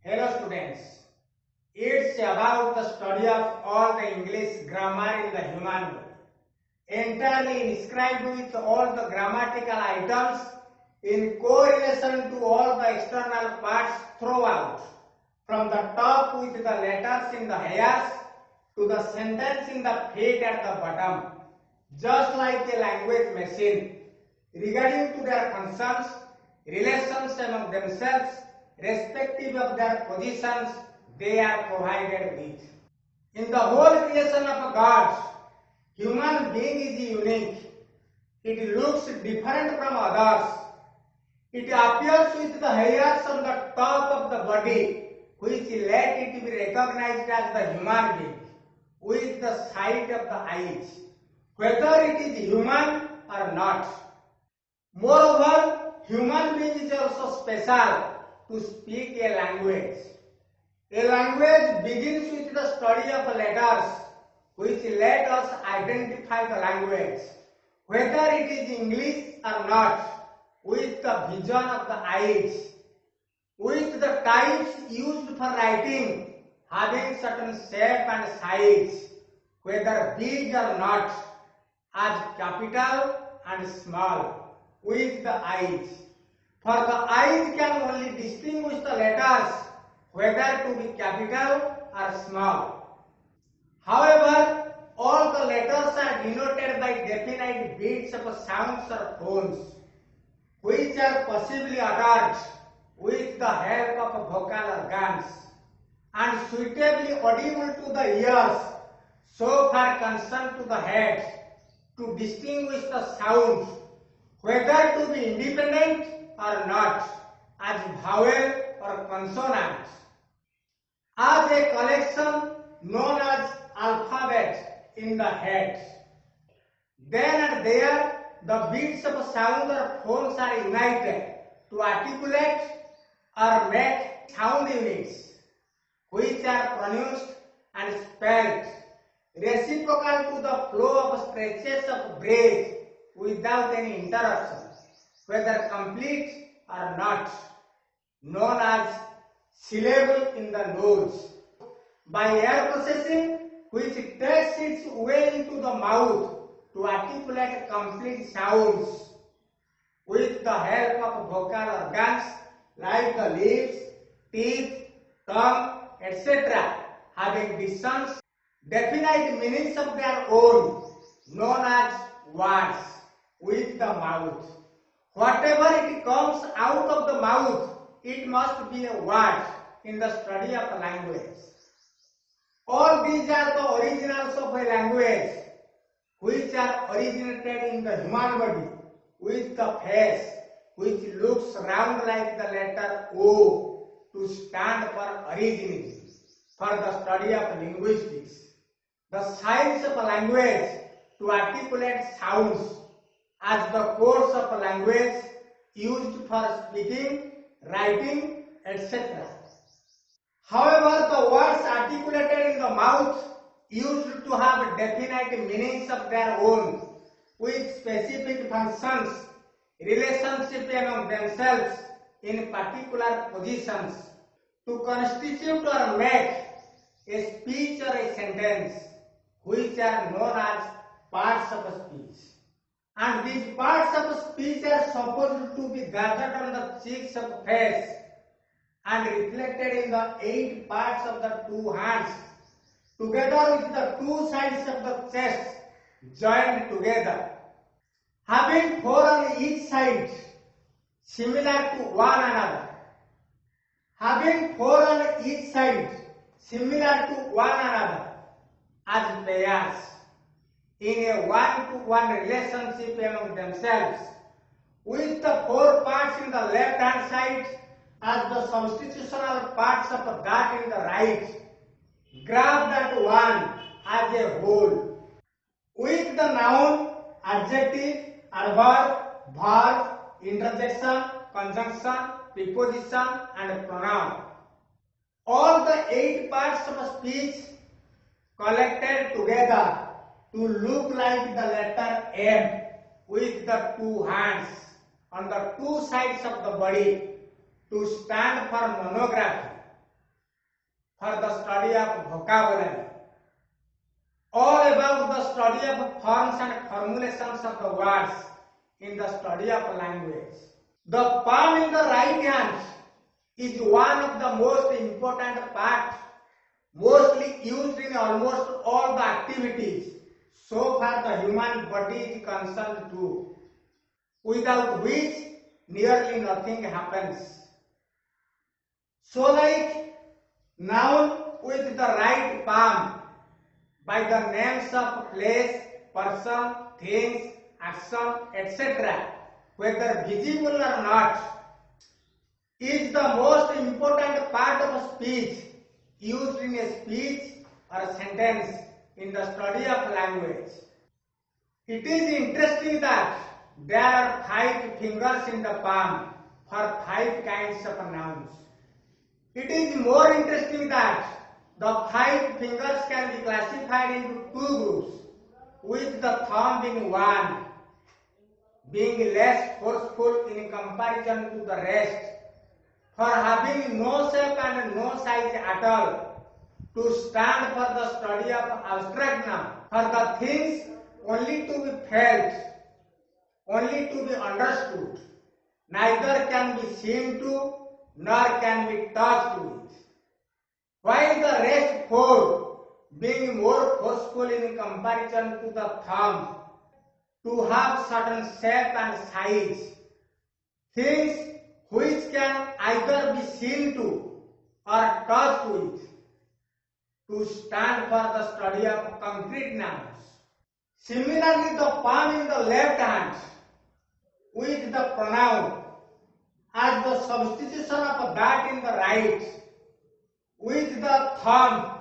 Hello students, it's about the study of all the English grammar in the human body, entirely inscribed with all the grammatical items in correlation to all the external parts throughout, from the top with the letters in the hairs to the sentence in the feet at the bottom, just like a language machine, regarding to their functions, relations among themselves, respective of their positions they are provided with. In the whole creation of God, human being is unique. It looks different from others. It appears with the hairs on the top of the body, which let it be recognized as the human being, with the sight of the eyes, whether it is human or not. Moreover, human being is also special to speak a language. A language begins with the study of letters, which let us identify the language, whether it is English or not, with the vision of the eyes, with the types used for writing having certain shape and size, whether big or not, as capital and small, with the eyes. For the eyes can only distinguish the letters, whether to be capital or small. However, all the letters are denoted by definite beats of sounds or tones, which are possibly uttered with the help of vocal organs and suitably audible to the ears, so far concerned to the head, to distinguish the sounds, whether to be independent or not, as vowel or consonant. As a collection known as alphabet in the head. Then and there, the beats of sound or tones are united to articulate or make sound units, which are pronounced and spelled, reciprocal to the flow of stretches of breath without any interruption, whether complete or not, known as syllable in the nose. By air processing, which takes its way into the mouth to articulate complete sounds with the help of vocal organs like the lips, teeth, tongue, etc., having decisions, definite meanings of their own, known as words, with the mouth. Whatever it comes out of the mouth, it must be a word in the study of language. All these are the originals of a language, which are originated in the human body, with the face, which looks round like the letter O, to stand for origin, for the study of linguistics. The science of language to articulate sounds as the course of language used for speaking, writing, etc. However, the words articulated in the mouth used to have definite meanings of their own, with specific functions, relationship among themselves in particular positions, to constitute or make a speech or a sentence, which are known as parts of speech. And these parts of speech are supposed to be gathered on the cheeks of face and reflected in the 8 parts of the 2 hands, together with the 2 sides of the chest joined together, having 4 on each side, similar to one another. Having 4 on each side, similar to one another, as pairs, in a one-to-one relationship among themselves, with the 4 parts in the left hand side as the substitutional parts of that in the right, grabbed at one as a whole, with the noun, adjective, adverb, verb, interjection, conjunction, preposition, and pronoun. All the 8 parts of speech collected together to look like the letter M, with the 2 hands on the 2 sides of the body, to stand for monography, for the study of vocabulary, all about the study of forms and formulations of the words in the study of language. The palm in the right hand is one of the most important parts, mostly used in almost all the activities so far the human body is concerned to, without which nearly nothing happens. So like noun with the right palm by the names of place, person, things, action, etc., whether visible or not, is the most important part of speech used in a speech or a sentence in the study of language. It is interesting that there are 5 fingers in the palm for 5 kinds of nouns. It is more interesting that the 5 fingers can be classified into 2 groups, with the thumb being one, being less forceful in comparison to the rest, for having no shape and no size at all, to stand for the study of abstract noun, for the things only to be felt, only to be understood, neither can be seen to nor can be touched with, while the rest 4 being more forceful in comparison to the thumb, to have certain shape and size, things which can either be seen to or touched with, to stand for the study of concrete nouns. Similarly, the palm in the left hand with the pronoun as the substitution of that in the right, with the thumb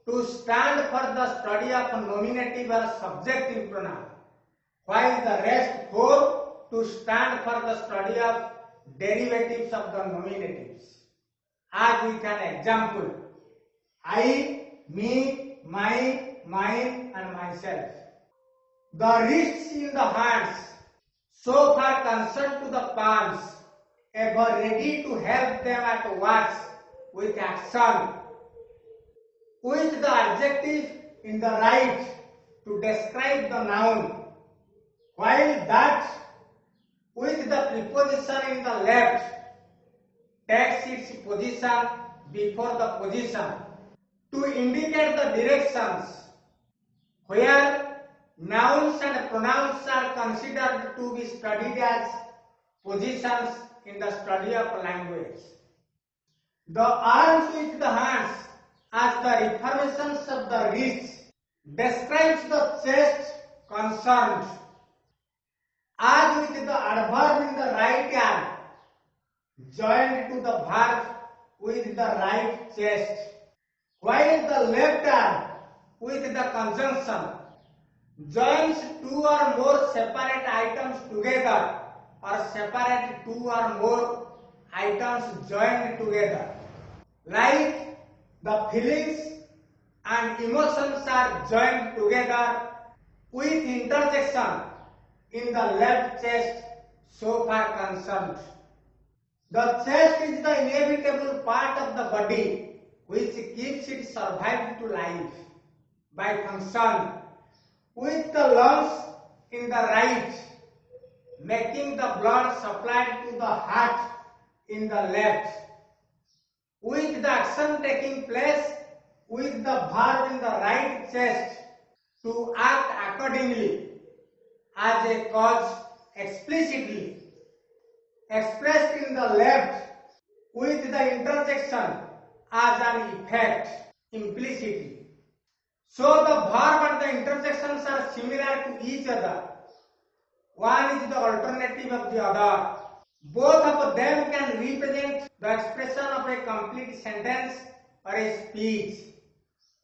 to stand for the study of nominative or subjective pronoun, while the rest 4 to stand for the study of derivatives of the nominatives. As with an example, I, me, my, mine and myself. The wrists in the hands, so far concerned to the palms, ever ready to help them at work with action, with the adjective in the right to describe the noun, while that with the preposition in the left takes its position before the position to indicate the directions, where nouns and pronouns are considered to be studied as positions in the study of language. The arms with the hands as the reformations of the wrists describes the chest concerned, as with the adverb in the right arm joined to the verb with the right chest, while the left arm with the conjunction joins 2 or more separate items together or separate 2 or more items joined together, like the feelings and emotions are joined together with interjection in the left chest so far concerned. The chest is the inevitable part of the body which keeps it survived to life by function, with the lungs in the right making the blood supplied to the heart in the left, with the action taking place with the verb in the right chest to act accordingly as a cause explicitly, expressed in the left with the interjection as an effect implicitly. So the verb and the interjections are similar to each other. One is the alternative of the other. Both of them can represent the expression of a complete sentence or a speech,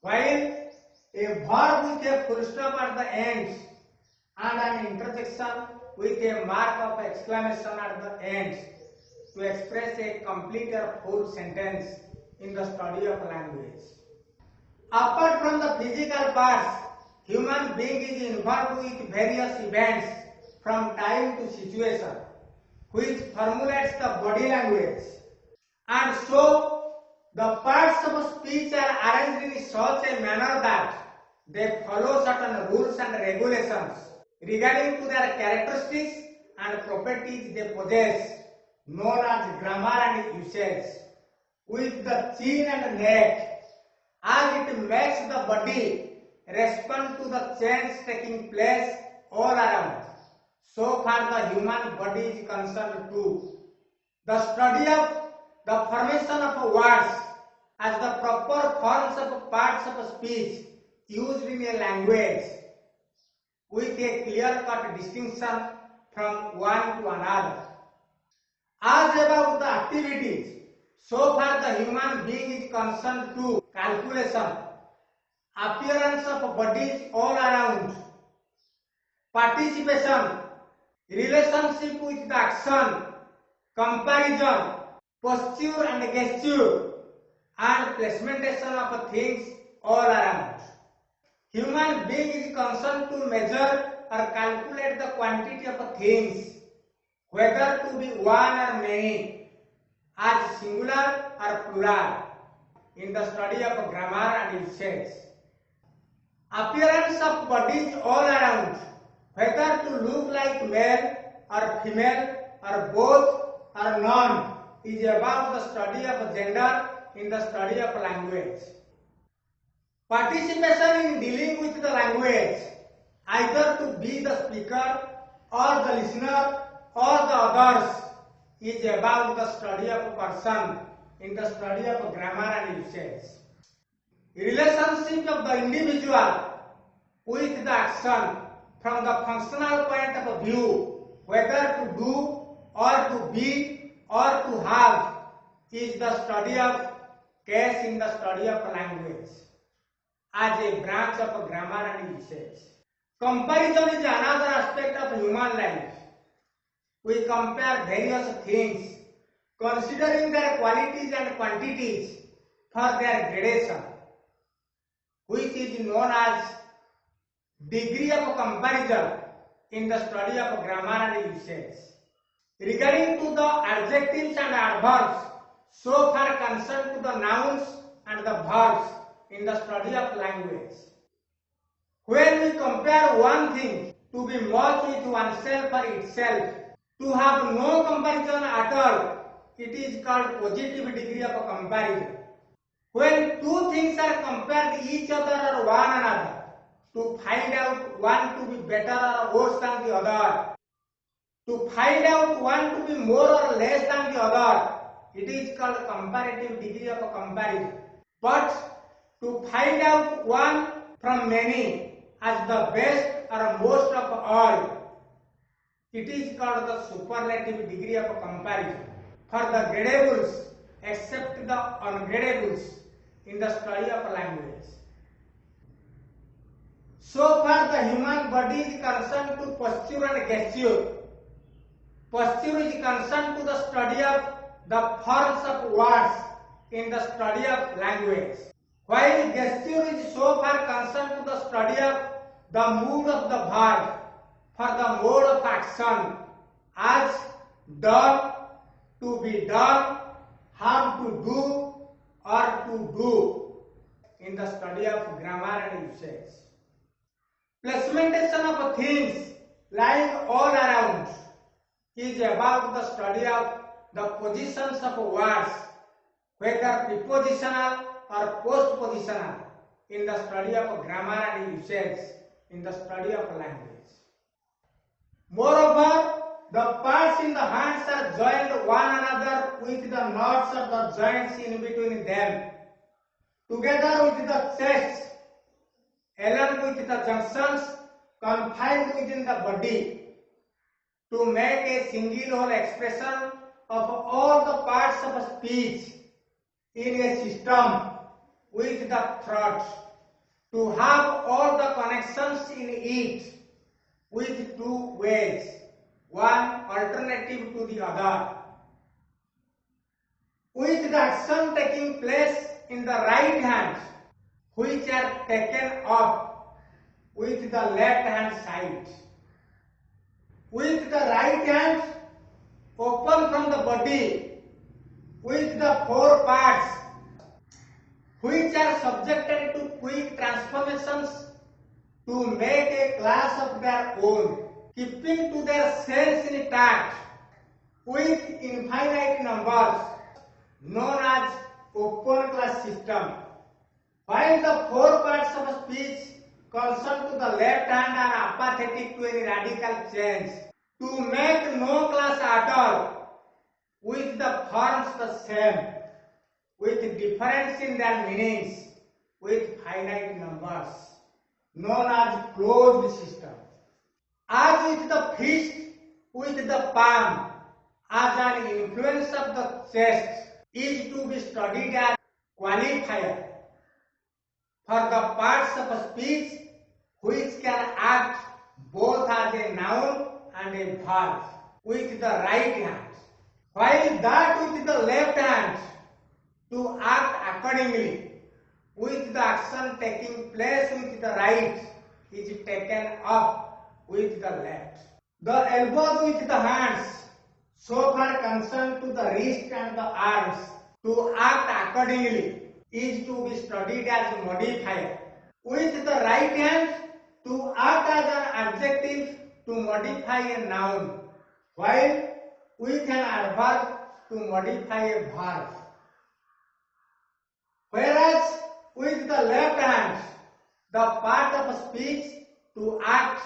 while a verb with a full stop at the end and an interjection with a mark of exclamation at the end to express a complete or full sentence in the study of language. Apart from the physical parts, human being is involved with various events from time to situation, which formulates the body language. And so, The parts of speech are arranged in such a manner that they follow certain rules and regulations regarding to their characteristics and properties they possess, known as grammar and usage. With the chin and neck, as it makes the body respond to the change taking place all around. So far the human body is concerned too. The study of the formation of words as the proper forms of parts of speech used in a language with a clear-cut distinction from one to another. As about the activities, so far the human being is concerned to calculation, appearance of bodies all around, participation, relationship with the action, comparison, posture and gesture, and placementation of things all around. Human being is concerned to measure or calculate the quantity of things, whether to be one or many, as singular or plural, in the study of grammar and usage. Appearance of bodies all around, whether to look like male or female or both or none, is about the study of gender in the study of language. Participation in dealing with the language, either to be the speaker or the listener or the others, is about the study of a person in the study of grammar and usage. Relationship of the individual with the action from the functional point of view, whether to do or to be or to have, is the study of case in the study of language as a branch of grammar and usage. Comparison is another aspect of human life. We compare various things considering their qualities and quantities for their gradation, which is known as degree of comparison in the study of grammar and usage. Regarding to the adjectives and adverbs, so far concerned to the nouns and the verbs in the study of language. When we compare one thing to be much with oneself or itself, to have no comparison at all, it is called positive degree of comparison. When two things are compared each other or one another, to find out one to be better or worse than the other, to find out one to be more or less than the other, it is called comparative degree of comparison. But to find out one from many as the best or most of all, it is called the superlative degree of comparison. For the gradables, except the ungradables in the study of language. So far the human body is concerned to posture and gesture. Posture is concerned to the study of the forms of words in the study of language, while gesture is so far concerned to the study of the mood of the verb for the mode of action, as done, to be done, have to do, or to do in the study of grammar and usage. Placementation of things lying all around is about the study of the positions of words, whether prepositional or postpositional, in the study of grammar and usage, in the study of language. Moreover, the parts in the hands are joined one another with the knots or the joints in between them, together with the chest, along with the junctions confined within the body, to make a single whole expression of all the parts of speech in a system with the throat, to have all the connections in it with two ways, one alternative to the other, with the action taking place in the right hand, which are taken up with the left hand side, with the right hand open from the body, with the four parts which are subjected to quick transformations to make a class of their own, keeping to their cells intact with infinite numbers, known as open class system. While the four parts of speech concerned to the left hand are apathetic to any radical change, to make no class at all, with the forms the same, with difference in their meanings, with finite numbers, known as closed system. As with the fist, with the palm, as an influence of the chest is to be studied as qualifier for the parts of speech which can act both as a noun and a verb with the right hand, while that with the left hand to act accordingly with the action taking place with the right is taken up with the left. The elbows with the hands so far concerned to the wrist and the arms to act accordingly is to be studied as a modifier. With the right hand to act as an adjective to modify a noun, while with an adverb to modify a verb. Whereas with the left hand, the part of speech to act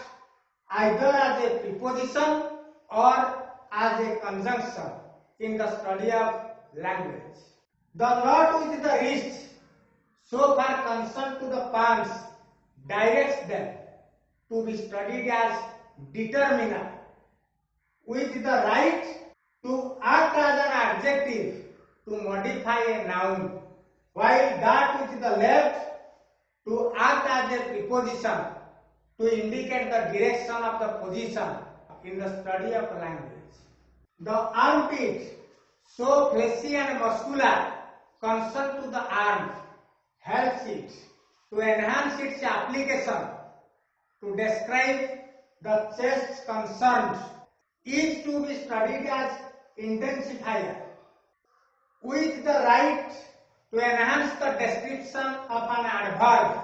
either as a preposition or as a conjunction in the study of language. The knot with the wrist, so far concerned to the palms, directs them to be studied as determiner, with the right to act as an adjective to modify a noun, while that with the left to act as a preposition to indicate the direction of the position in the study of language. The armpit, so fleshy and muscular, concerned to the arm, helps it to enhance its application to describe the chest concerned, is to be studied as intensifier, with the right to enhance the description of an adverb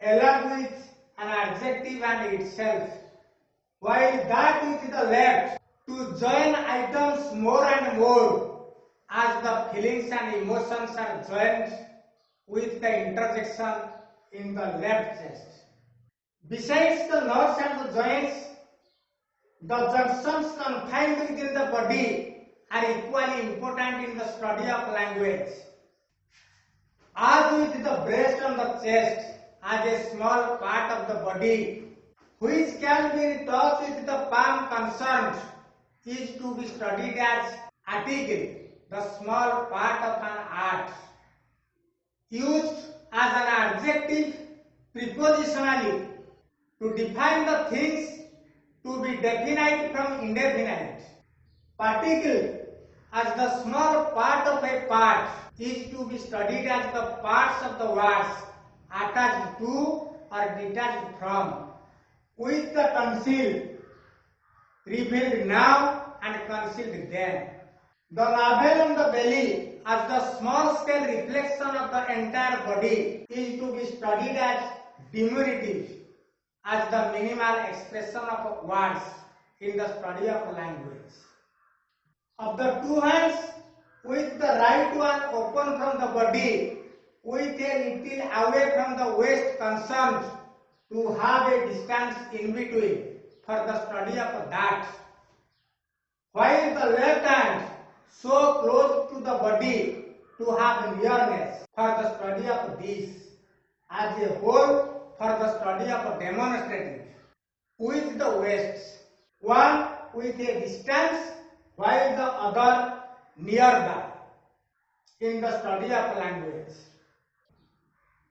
along with an adjective and itself, while that with the left to join items more and more as the feelings and emotions are joined with the interjection in the left chest. Besides the nerves and the joints, the junctions confined within the body are equally important in the study of language. As with the breast and the chest as a small part of the body which can be in touch with the palm concerned, is to be studied as article, the small part of an art, used as an adjective prepositionally to define the things to be definite from indefinite. Particle, as the small part of a part, is to be studied as the parts of the words attached to or detached from, with the concealed revealed now and concealed then. The navel and the belly, as the small scale reflection of the entire body, is to be studied as diminutive, as the minimal expression of words in the study of language. Of the two hands, with the right one open from the body, with a little away from the waist concerned, to have a distance in between for the study of that, while the left hand so close to the body to have nearness for the study of this, as a whole for the study of demonstrative, with the waists, one with a distance while the other nearby in the study of language.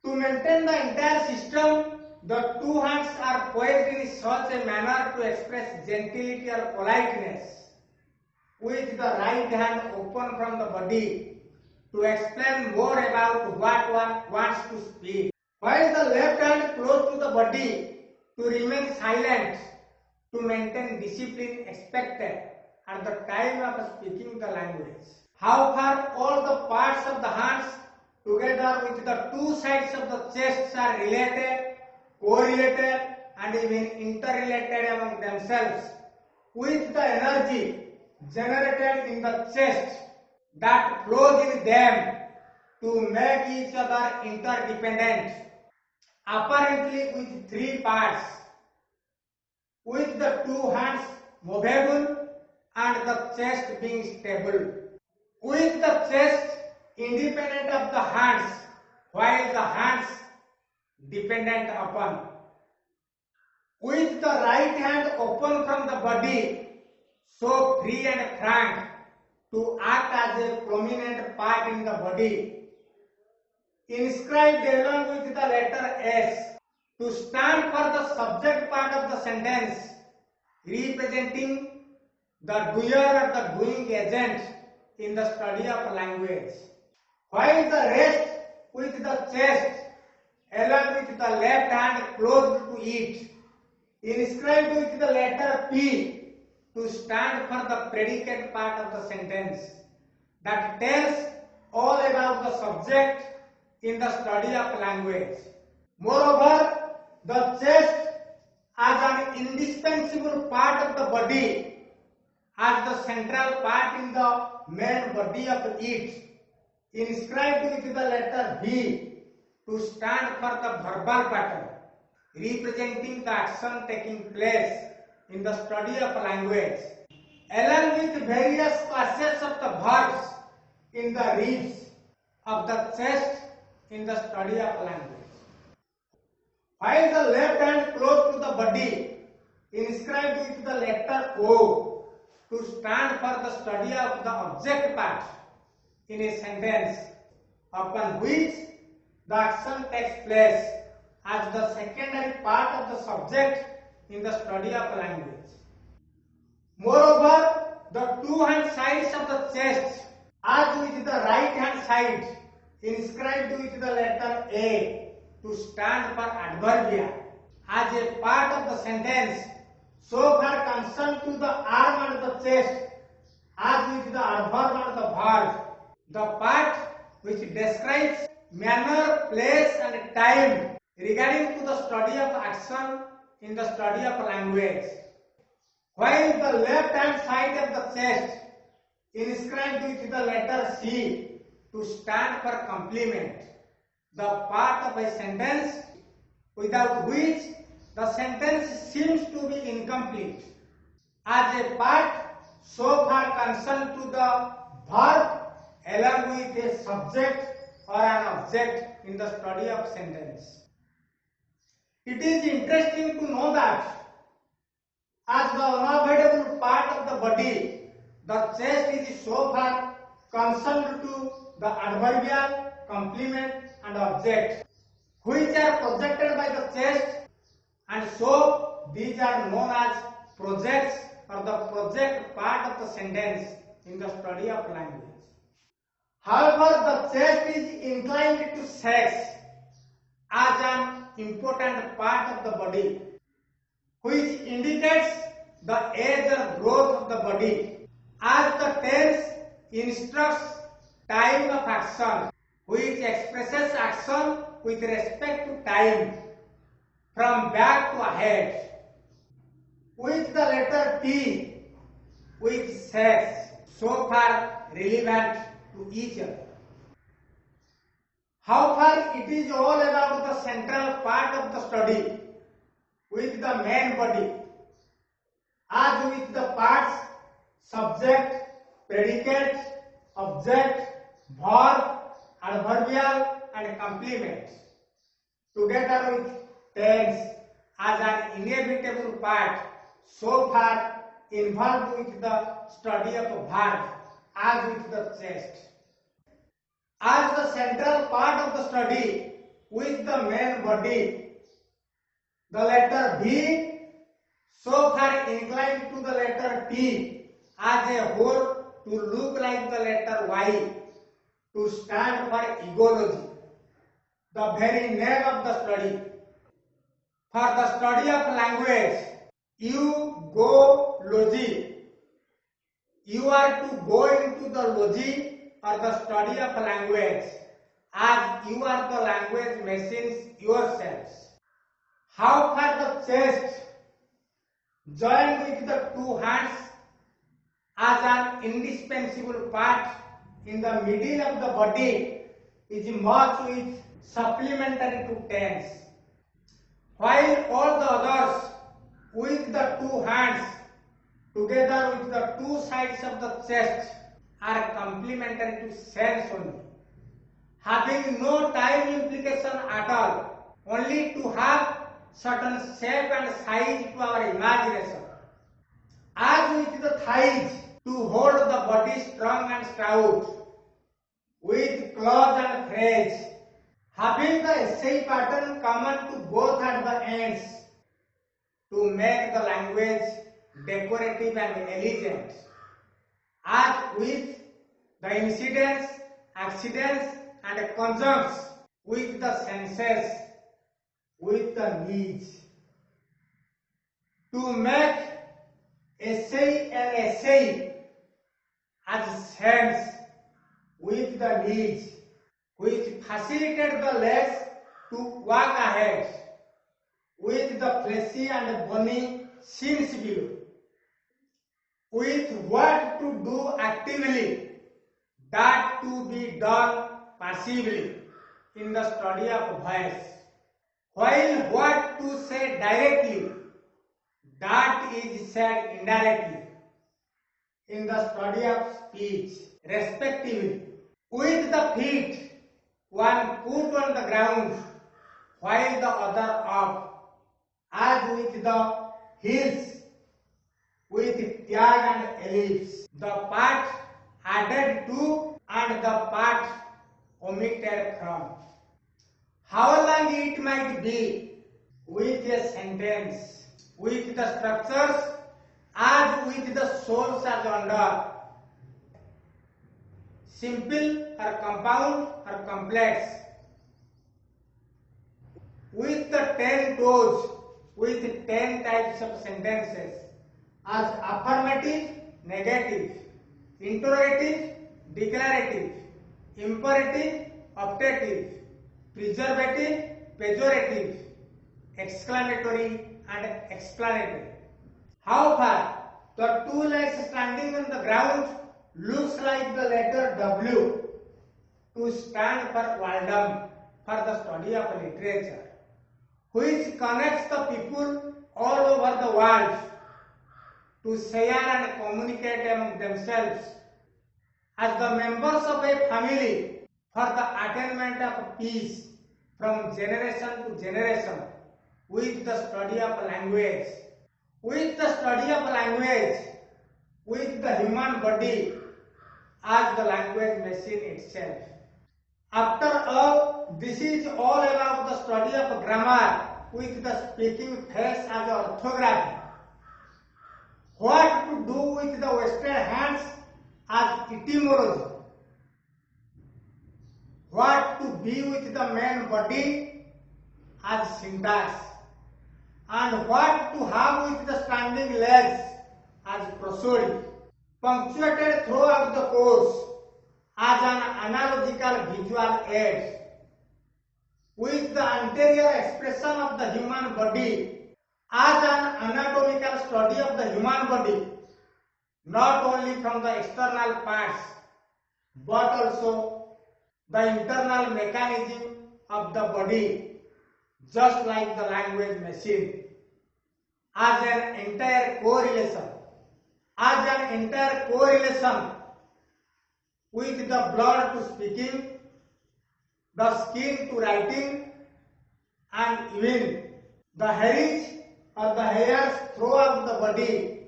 To maintain the entire system, the two hands are poised in such a manner to express gentility or politeness, with the right hand open from the body to explain more about what one wants to speak, while the left hand close to the body to remain silent, to maintain discipline expected at the time of speaking the language. How far all the parts of the hands together with the two sides of the chest are related, correlated and even interrelated among themselves with the energy generated in the chest that flows in them to make each other interdependent, apparently with three parts, with the two hands movable and the chest being stable, with the chest independent of the hands while the hands dependent upon, with the right hand open from the body, so free and frank to act as a prominent part in the body, inscribed along with the letter S to stand for the subject part of the sentence, representing the doer or the doing agent in the study of language, while the rest with the chest along with the left hand close to it, inscribed with the letter P to stand for the predicate part of the sentence that tells all about the subject in the study of language. Moreover, the chest as an indispensable part of the body, as the central part in the main body of it, inscribed with the letter V to stand for the verbal pattern, representing the action taking place in the study of language, along with various classes of the verbs in the ribs of the chest in the study of language. While the left hand close to the body, inscribed with the letter O to stand for the study of the object part in a sentence upon which the action takes place as the secondary part of the subject in the study of language. Moreover, the two hand sides of the chest, as with the right hand side, inscribed with the letter A to stand for adverbia as a part of the sentence, so far concerned to the arm and the chest, as with the adverb and the verb, the part which describes manner, place and time regarding to the study of action in the study of language, while the left hand side of the chest inscribed with the letter C to stand for complement, the part of a sentence without which the sentence seems to be incomplete, as a part so far concerned to the verb along with a subject or an object in the study of sentence. It is interesting to know that as the unavoidable part of the body, the chest is so far concerned to the adverbial, complement and object, which are projected by the chest, and so these are known as projects or the project part of the sentence in the study of language. However, the chest is inclined to sex as an important part of the body, which indicates the age or growth of the body, as the tense instructs time of action, which expresses action with respect to time from back to ahead, with the letter T, which sex, so far relevant to each other. How far it is all about the central part of the study with the main body, as with the parts subject, predicate, object, verb, adverbial and complement, together with tense as an inevitable part, so far involved with the study of a verb as with the chest. As the central part of the study with the main body, the letter B, so far inclined to the letter T as a whole to look like the letter Y, to stand for egology, the very name of the study. For the study of language, you go logy. You are to go into the logy or the study of language as you are the language machines yourselves. How far the chest joined with the two hands as an indispensable part in the middle of the body is marked with supplementary to tense, while all the others with the two hands together with the two sides of the chest are complementary to sense only, having no time implication at all, only to have certain shape and size to our imagination. As with the thighs to hold the body strong and stout, with claws and threads, having the essay pattern common to both at the ends, to make the language decorative and elegant, as with the incidents, accidents and conjuncts with the senses, with the needs, to make essay and essay as sense with the needs, which facilitate the legs to walk ahead, with the fleshy and bony shins below, with what to do actively, that to be done passively in the study of voice, while what to say directly, that is said indirectly in the study of speech, respectively. With the feet, one put on the ground while the other up, as with the heels, with tag and ellipse, the part added to and the part omitted from. How long it might be with a sentence, with the structures as with the souls as under, simple or compound or complex, with the 10 toes, with 10 types of sentences as affirmative, negative, interrogative, declarative, imperative, optative, preservative, pejorative, exclamatory and explanatory. How far the two legs standing on the ground looks like the letter W to stand for Waldom, for the study of literature, which connects the people all over the world to share and communicate among themselves as the members of a family for the attainment of peace from generation to generation with the study of language, with the study of language, with the human body as the language machine itself. After all, this is all about the study of grammar with the speaking face as orthography. What to do with the wasted hands as etymology. What to be with the main body as syntax. And what to have with the standing legs as prosody. Punctuated throughout the course as an analogical visual aid, with the anterior expression of the human body as an anatomical study of the human body, not only from the external parts, but also the internal mechanism of the body, just like the language machine, as an entire correlation, with the blood to speaking, the skin to writing, and even the hairs or the hairs throughout the body,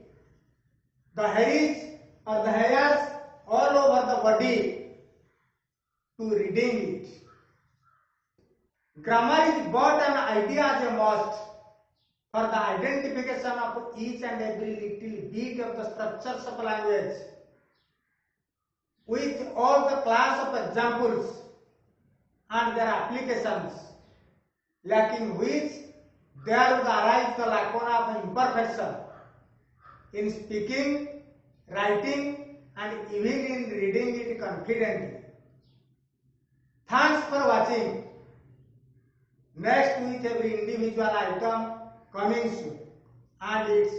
the hairs all over the body to reading it. Grammar is but an idea as a must for the identification of each and every little bit of the structures of language, with all the class of examples and their applications, lacking which there would arise the lacuna of imperfection in speaking, writing, and even in reading it confidently. Thanks for watching. Next with every individual item coming soon and its